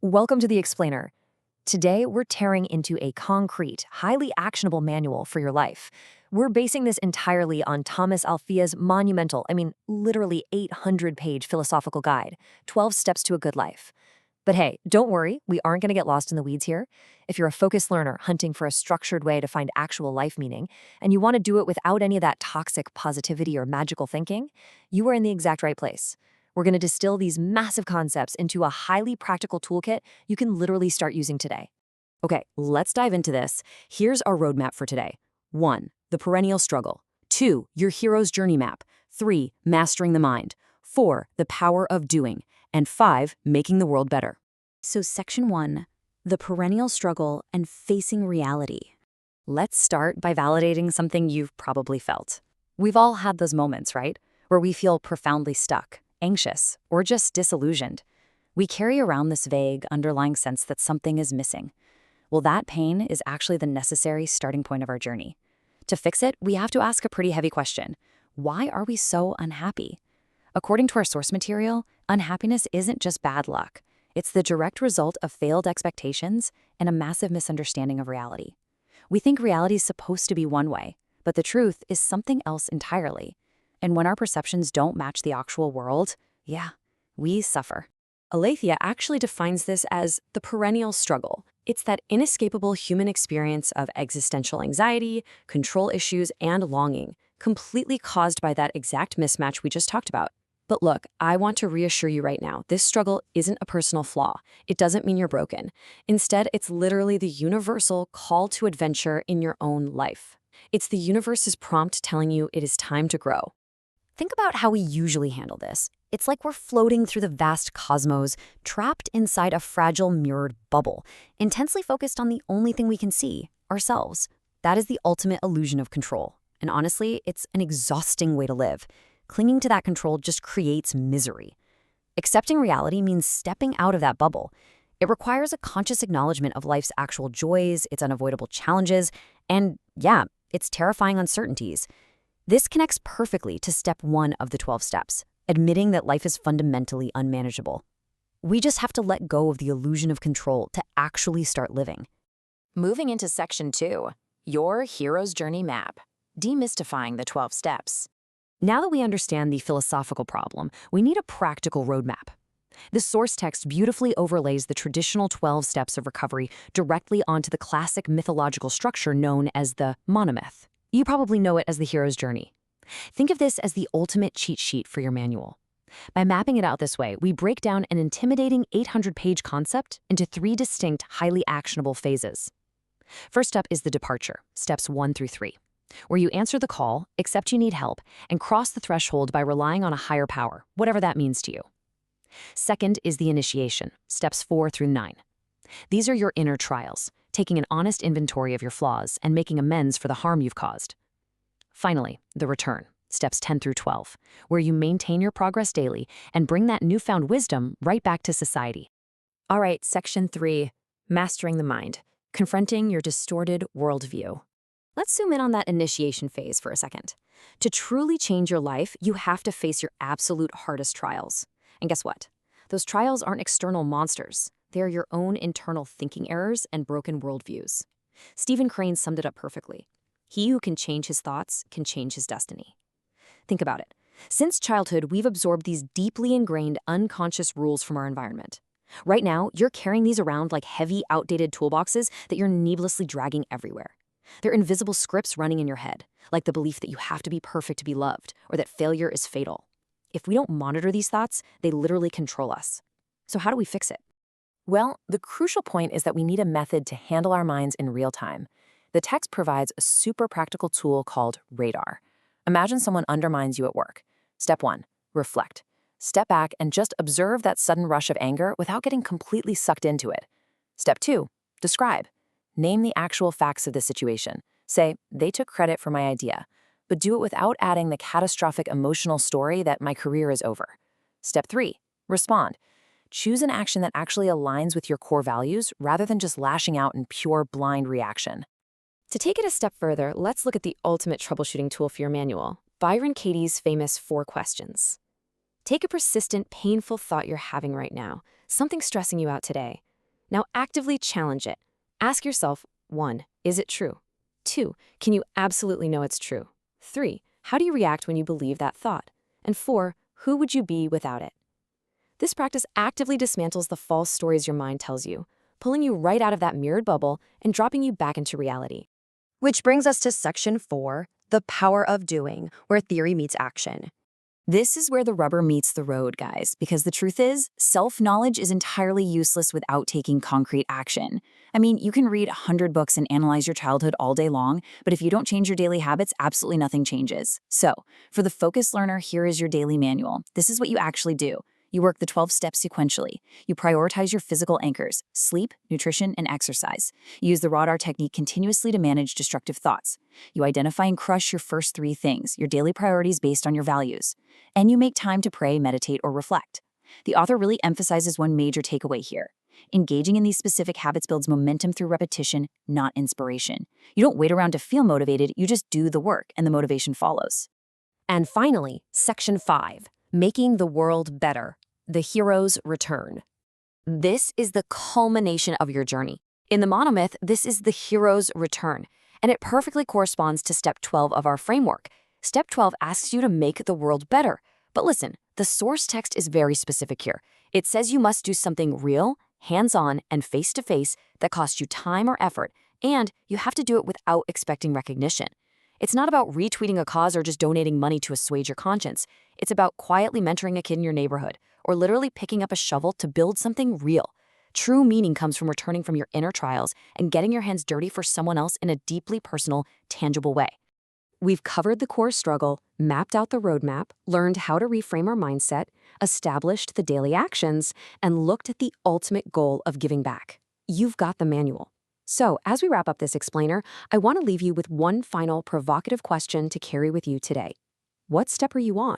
Welcome to The Explainer. Today, we're tearing into a concrete, highly actionable manual for your life. We're basing this entirely on Thomas Alfia's monumental, literally 800-page philosophical guide, 12 Steps to a Good Life. But hey, don't worry, we aren't going to get lost in the weeds here. If you're a focused learner hunting for a structured way to find actual life meaning, and you want to do it without any of that toxic positivity or magical thinking, you are in the exact right place. We're going to distill these massive concepts into a highly practical toolkit you can literally start using today. Okay, let's dive into this. Here's our roadmap for today. 1. The perennial struggle. 2. Your hero's journey map. 3. Mastering the mind. 4. The power of doing. And 5. Making the world better. So section 1. The perennial struggle and facing reality. Let's start by validating something you've probably felt. We've all had those moments, right? Where we feel profoundly stuck, anxious, or just disillusioned. We carry around this vague, underlying sense that something is missing. Well, that pain is actually the necessary starting point of our journey. To fix it, we have to ask a pretty heavy question. Why are we so unhappy? According to our source material, unhappiness isn't just bad luck. It's the direct result of failed expectations and a massive misunderstanding of reality. We think reality is supposed to be one way, but the truth is something else entirely. And when our perceptions don't match the actual world, we suffer. Aletheia actually defines this as the perennial struggle. It's that inescapable human experience of existential anxiety, control issues, and longing, completely caused by that exact mismatch we just talked about. But look, I want to reassure you right now, this struggle isn't a personal flaw. It doesn't mean you're broken. Instead, it's literally the universal call to adventure in your own life. It's the universe's prompt telling you it is time to grow. Think about how we usually handle this. It's like we're floating through the vast cosmos, trapped inside a fragile mirrored bubble, intensely focused on the only thing we can see, ourselves. That is the ultimate illusion of control. And honestly, it's an exhausting way to live. Clinging to that control just creates misery. Accepting reality means stepping out of that bubble. It requires a conscious acknowledgement of life's actual joys, its unavoidable challenges, and its terrifying uncertainties. This connects perfectly to step 1 of the 12 steps, admitting that life is fundamentally unmanageable. We just have to let go of the illusion of control to actually start living. Moving into section 2, your hero's journey map, demystifying the 12 steps. Now that we understand the philosophical problem, we need a practical roadmap. The source text beautifully overlays the traditional 12 steps of recovery directly onto the classic mythological structure known as the monomyth. You probably know it as the hero's journey. Think of this as the ultimate cheat sheet for your manual. By mapping it out this way, we break down an intimidating 800-page concept into 3 distinct, highly actionable phases. First up is the departure, steps 1 through 3, where you answer the call, accept you need help, and cross the threshold by relying on a higher power, whatever that means to you. Second is the initiation, steps 4 through 9. These are your inner trials, taking an honest inventory of your flaws and making amends for the harm you've caused. Finally, the return, steps 10 through 12, where you maintain your progress daily and bring that newfound wisdom right back to society. All right, section 3, mastering the mind, confronting your distorted worldview. Let's zoom in on that initiation phase for a second. To truly change your life, you have to face your absolute hardest trials. And guess what? Those trials aren't external monsters. They're your own internal thinking errors and broken worldviews. Stephen Crane summed it up perfectly. He who can change his thoughts can change his destiny. Think about it. Since childhood, we've absorbed these deeply ingrained, unconscious rules from our environment. Right now, you're carrying these around like heavy, outdated toolboxes that you're needlessly dragging everywhere. They're invisible scripts running in your head, like the belief that you have to be perfect to be loved, or that failure is fatal. If we don't monitor these thoughts, they literally control us. So how do we fix it? Well, the crucial point is that we need a method to handle our minds in real time. The text provides a super practical tool called Radar. Imagine someone undermines you at work. Step 1, reflect. Step back and just observe that sudden rush of anger without getting completely sucked into it. Step 2, describe. Name the actual facts of the situation. Say, they took credit for my idea, but do it without adding the catastrophic emotional story that my career is over. Step 3, respond. Choose an action that actually aligns with your core values rather than just lashing out in pure blind reaction. To take it a step further, let's look at the ultimate troubleshooting tool for your manual, Byron Katie's famous 4 questions. Take a persistent, painful thought you're having right now, something stressing you out today. Now actively challenge it. Ask yourself, 1. Is it true? 2. Can you absolutely know it's true? 3. How do you react when you believe that thought? And 4. Who would you be without it? This practice actively dismantles the false stories your mind tells you, pulling you right out of that mirrored bubble and dropping you back into reality. Which brings us to section 4, the power of doing, where theory meets action. This is where the rubber meets the road, guys, because the truth is, self-knowledge is entirely useless without taking concrete action. I mean, you can read 100 books and analyze your childhood all day long, but if you don't change your daily habits, absolutely nothing changes. So, for the focused learner, here is your daily manual. This is what you actually do. You work the 12 steps sequentially. You prioritize your physical anchors, sleep, nutrition, and exercise. You use the RADAR technique continuously to manage destructive thoughts. You identify and crush your first 3 things, your daily priorities based on your values. And you make time to pray, meditate, or reflect. The author really emphasizes one major takeaway here. Engaging in these specific habits builds momentum through repetition, not inspiration. You don't wait around to feel motivated, you just do the work, and the motivation follows. And finally, section 5, making the world better, the hero's return. This is the culmination of your journey. In the monomyth, this is the hero's return, and it perfectly corresponds to step 12 of our framework. Step 12 asks you to make the world better. But listen, the source text is very specific here. It says you must do something real, hands-on, and face-to-face that costs you time or effort, and you have to do it without expecting recognition. It's not about retweeting a cause or just donating money to assuage your conscience. It's about quietly mentoring a kid in your neighborhood, or literally picking up a shovel to build something real. True meaning comes from returning from your inner trials and getting your hands dirty for someone else in a deeply personal, tangible way. We've covered the core struggle, mapped out the roadmap, learned how to reframe our mindset, established the daily actions, and looked at the ultimate goal of giving back. You've got the manual. So, as we wrap up this explainer, I want to leave you with one final provocative question to carry with you today. What step are you on?